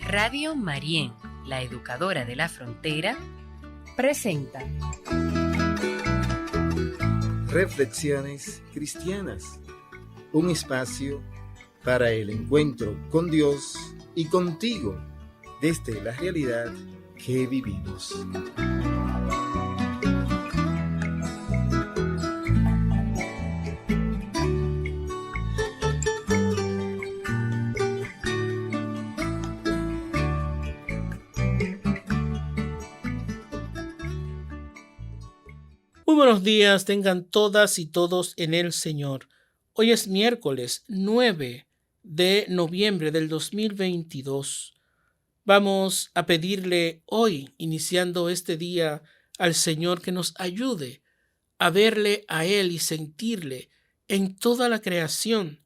Radio Marién, la educadora de la frontera, presenta Reflexiones Cristianas, un espacio para el encuentro con Dios y contigo desde la realidad que vivimos. Muy buenos días, tengan todas y todos en el Señor. Hoy es miércoles 9 de noviembre del 2022. Vamos a pedirle hoy, iniciando este día, al Señor que nos ayude a verle a Él y sentirle en toda la creación,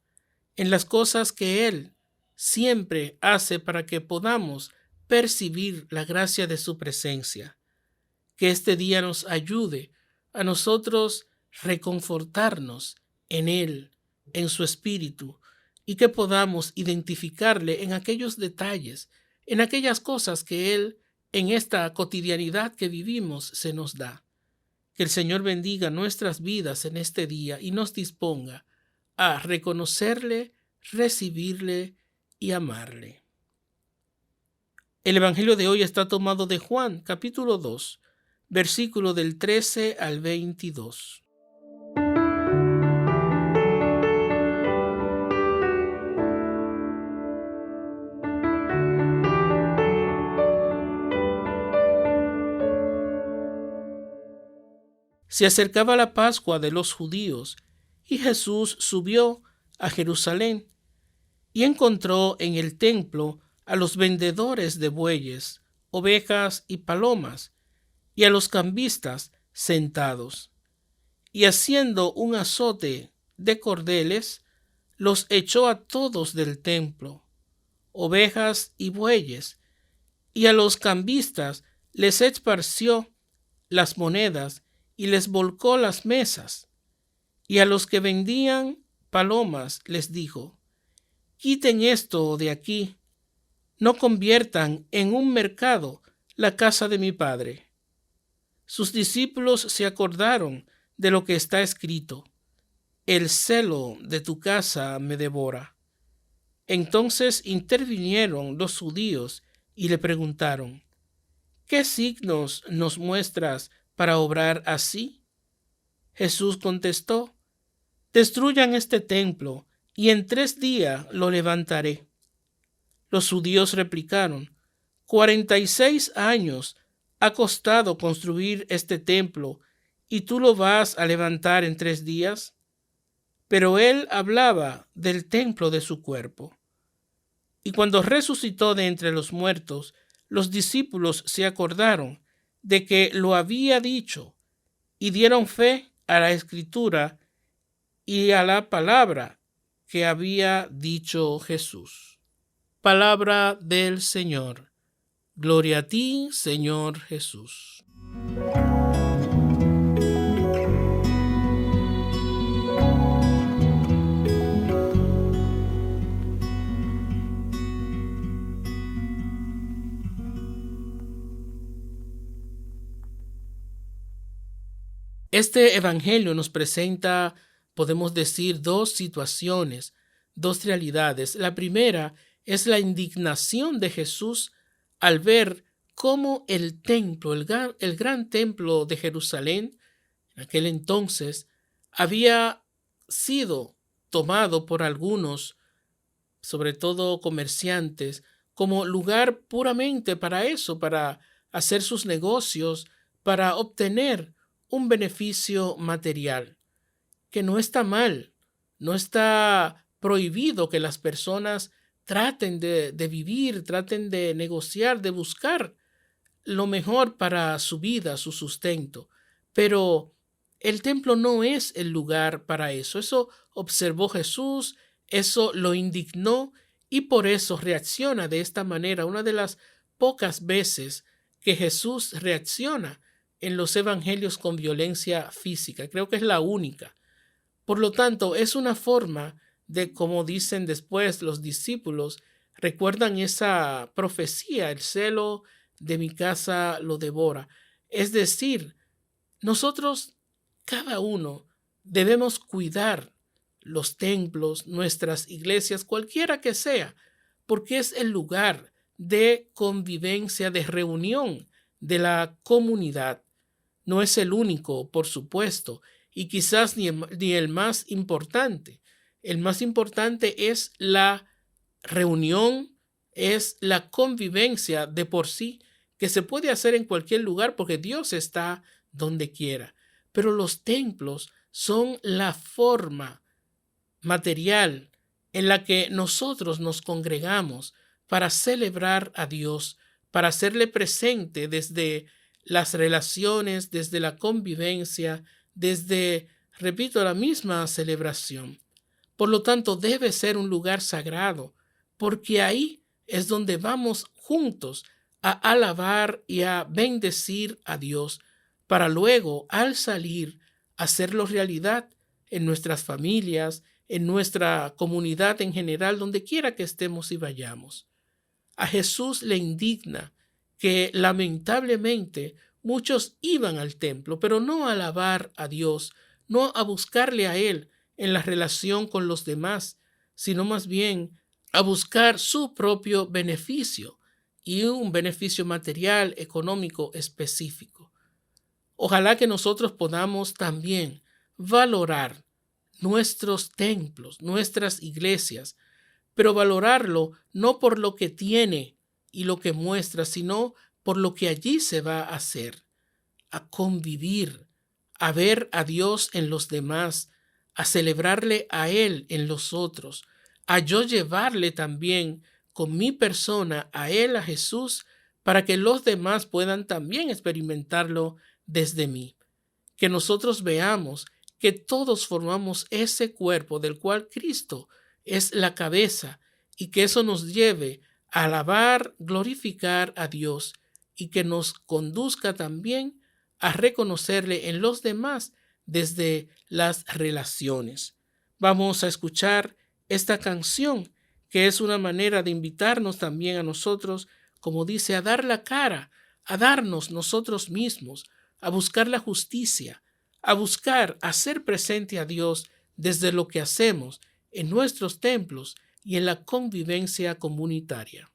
en las cosas que Él siempre hace para que podamos percibir la gracia de su presencia. Que este día nos ayude a nosotros reconfortarnos en Él, en su Espíritu, y que podamos identificarle en aquellos detalles, en aquellas cosas que Él, en esta cotidianidad que vivimos, se nos da. Que el Señor bendiga nuestras vidas en este día y nos disponga a reconocerle, recibirle y amarle. El Evangelio de hoy está tomado de Juan, capítulo 2, versículo del 13 al 22. Se acercaba la Pascua de los judíos y Jesús subió a Jerusalén y encontró en el templo a los vendedores de bueyes, ovejas y palomas, y a los cambistas sentados, y haciendo un azote de cordeles, los echó a todos del templo, ovejas y bueyes, y a los cambistas les esparció las monedas y les volcó las mesas, y a los que vendían palomas les dijo: quiten esto de aquí, no conviertan en un mercado la casa de mi Padre. Sus discípulos se acordaron de lo que está escrito: el celo de tu casa me devora. Entonces intervinieron los judíos y le preguntaron: ¿qué signos nos muestras para obrar así? Jesús contestó: destruyan este templo y en 3 días lo levantaré. Los judíos replicaron: 46 años ha costado construir este templo, ¿y tú lo vas a levantar en 3 días? Pero él hablaba del templo de su cuerpo. Y cuando resucitó de entre los muertos, los discípulos se acordaron de que lo había dicho y dieron fe a la Escritura y a la palabra que había dicho Jesús. Palabra del Señor. Gloria a ti, Señor Jesús. Este evangelio nos presenta, podemos decir, 2 situaciones, 2 realidades. La primera es la indignación de Jesús al ver cómo el templo, el gran templo de Jerusalén, en aquel entonces, había sido tomado por algunos, sobre todo comerciantes, como lugar puramente para eso, para hacer sus negocios, para obtener un beneficio material, que no está mal, no está prohibido que las personas traten de vivir, traten de negociar, de buscar lo mejor para su vida, su sustento. Pero el templo no es el lugar para eso. Eso observó Jesús, eso lo indignó y por eso reacciona de esta manera. Una de las pocas veces que Jesús reacciona en los evangelios con violencia física. Creo que es la única. Por lo tanto, es una forma de, como dicen después los discípulos, ¿Recuerdan esa profecía? El celo de mi casa lo devora. Es decir, nosotros, cada uno, debemos cuidar los templos, nuestras iglesias, cualquiera que sea, porque es el lugar de convivencia, de reunión de la comunidad. No es el único, por supuesto, y quizás ni el más importante. El más importante es la reunión, es la convivencia de por sí, que se puede hacer en cualquier lugar porque Dios está donde quiera. Pero los templos son la forma material en la que nosotros nos congregamos para celebrar a Dios, para hacerle presente desde las relaciones, desde la convivencia, desde, repito, la misma celebración. Por lo tanto, debe ser un lugar sagrado, porque ahí es donde vamos juntos a alabar y a bendecir a Dios, para luego, al salir, hacerlo realidad en nuestras familias, en nuestra comunidad en general, donde quiera que estemos y vayamos. A Jesús le indigna que lamentablemente muchos iban al templo, pero no a alabar a Dios, no a buscarle a Él en la relación con los demás, sino más bien a buscar su propio beneficio y un beneficio material, económico específico. Ojalá que nosotros podamos también valorar nuestros templos, nuestras iglesias, pero valorarlo no por lo que tiene y lo que muestra, sino por lo que allí se va a hacer, a convivir, a ver a Dios en los demás, a celebrarle a Él en los otros, a yo llevarle también con mi persona a Él, a Jesús, para que los demás puedan también experimentarlo desde mí. Que nosotros veamos que todos formamos ese cuerpo del cual Cristo es la cabeza y que eso nos lleve a alabar, glorificar a Dios y que nos conduzca también a reconocerle en los demás desde las relaciones. Vamos a escuchar esta canción que es una manera de invitarnos también a nosotros, como dice, a dar la cara, a darnos nosotros mismos, a buscar la justicia, a buscar hacer presente a Dios desde lo que hacemos en nuestros templos y en la convivencia comunitaria.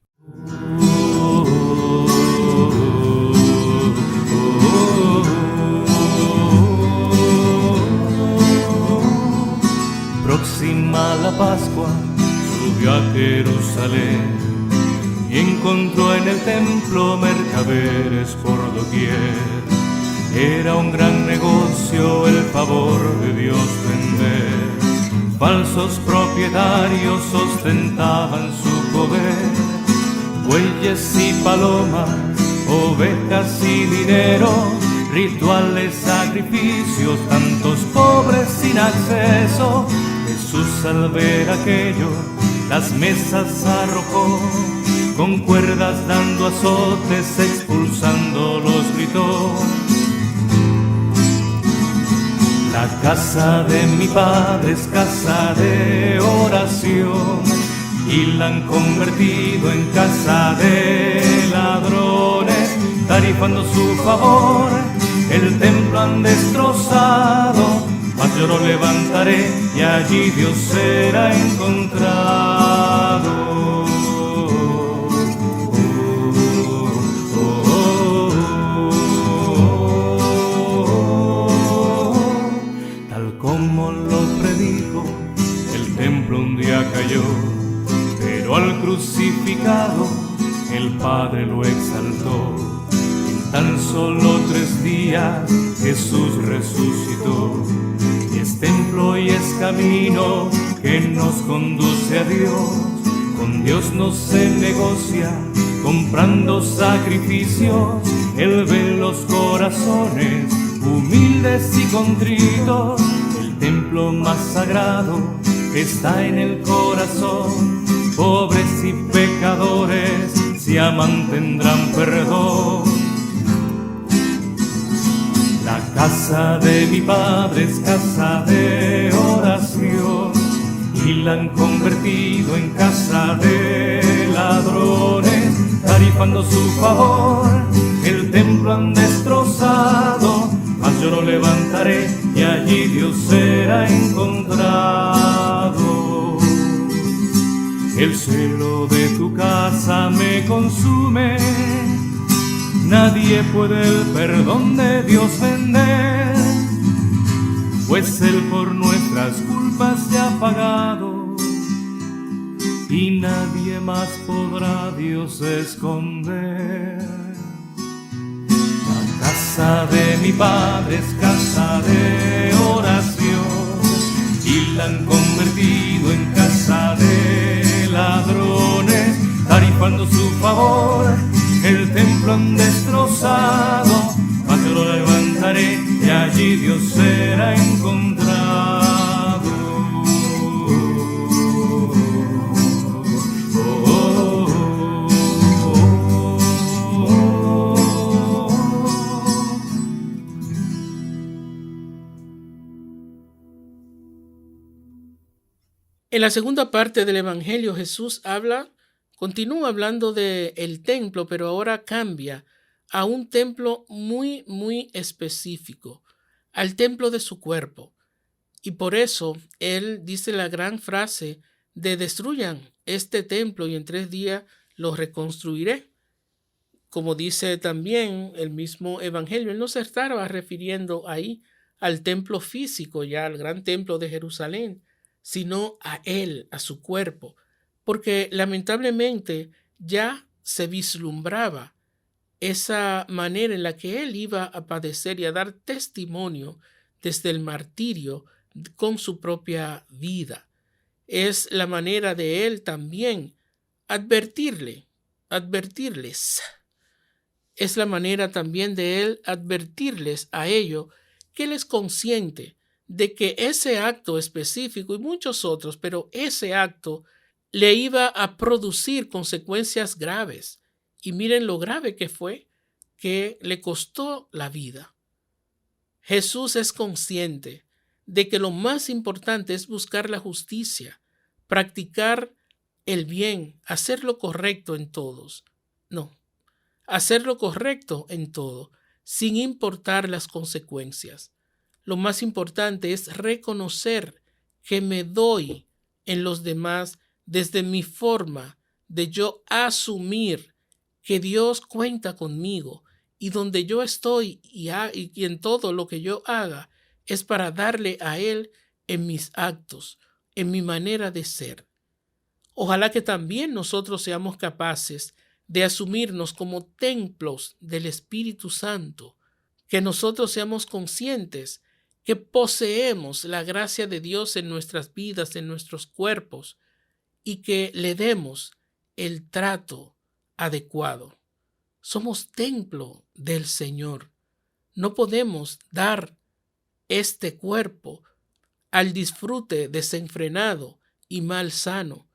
Próxima la Pascua, subió a Jerusalén y encontró en el templo mercaderes por doquier. Era un gran negocio el favor de Dios vender. Falsos propietarios ostentaban su poder. Bueyes y palomas, ovejas y dinero, rituales, sacrificios, tantos pobres sin acceso. Jesús al ver aquello, las mesas arrojó, con cuerdas dando azotes, expulsándolos gritó: la casa de mi padre es casa de oración, y la han convertido en casa de ladrones. Tarifando su favor, el templo han destrozado, mas yo lo levantaré y allí Dios será encontrado. Tal como lo predijo, el templo un día cayó, pero al crucificado el Padre lo exaltó. En tan solo 3 días Jesús resucitó. Y es templo y es camino que nos conduce a Dios. Con Dios no se negocia comprando sacrificios. Él ve los corazones humildes y contritos. El templo más sagrado está en el corazón. Pobres y pecadores, si aman tendrán perdón. La casa de mi padre es casa de oración, y la han convertido en casa de ladrones, tarifando su favor, el templo han destrozado, mas yo lo levantaré y allí Dios será encontrado. El celo de tu casa me consume, nadie puede el perdón de Dios vender, pues Él por nuestras culpas se ha pagado y nadie más podrá Dios esconder. La casa de mi Padre es casa de oración y la han convertido en casa de ladrones, tarifando su favor, el templo han destrozado, mas yo lo levantaré y allí Dios será encontrado. En la segunda parte del Evangelio, Jesús continúa hablando del templo, pero ahora cambia a un templo muy, muy específico, al templo de su cuerpo. Y por eso Él dice la gran frase de destruyan este templo y en 3 días lo reconstruiré. Como dice también el mismo Evangelio, Él no se estaba refiriendo ahí al templo físico, ya al gran templo de Jerusalén, sino a Él, a su cuerpo, porque lamentablemente ya se vislumbraba esa manera en la que Él iba a padecer y a dar testimonio desde el martirio con su propia vida. Es la manera de Él también advertirles. Es la manera también de Él advertirles a ellos que Él es consciente de que ese acto específico y muchos otros, pero ese acto le iba a producir consecuencias graves. Y miren lo grave que fue, que le costó la vida. Jesús es consciente de que lo más importante es buscar la justicia, practicar el bien, hacer lo correcto en todos. No, hacer lo correcto en todo, sin importar las consecuencias. Lo más importante es reconocer que me doy en los demás desde mi forma de yo asumir que Dios cuenta conmigo y donde yo estoy y en todo lo que yo haga es para darle a Él en mis actos, en mi manera de ser. Ojalá que también nosotros seamos capaces de asumirnos como templos del Espíritu Santo, que nosotros seamos conscientes que poseemos la gracia de Dios en nuestras vidas, en nuestros cuerpos, y que le demos el trato adecuado. Somos templo del Señor. No podemos dar este cuerpo al disfrute desenfrenado y mal sano,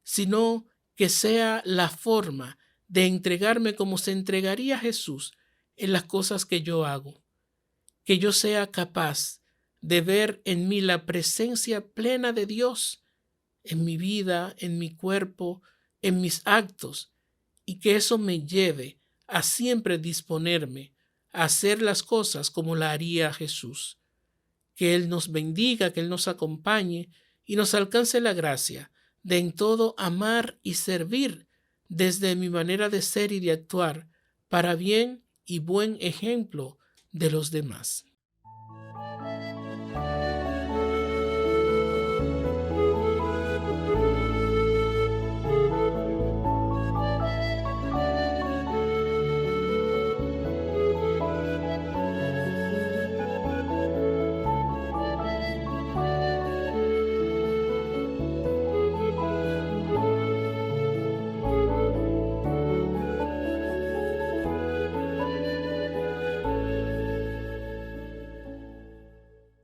sino que sea la forma de entregarme como se entregaría Jesús en las cosas que yo hago. Que yo sea capaz de ver en mí la presencia plena de Dios en mi vida, en mi cuerpo, en mis actos, y que eso me lleve a siempre disponerme a hacer las cosas como la haría Jesús. Que Él nos bendiga, que Él nos acompañe y nos alcance la gracia de en todo amar y servir desde mi manera de ser y de actuar para bien y buen ejemplo de los demás.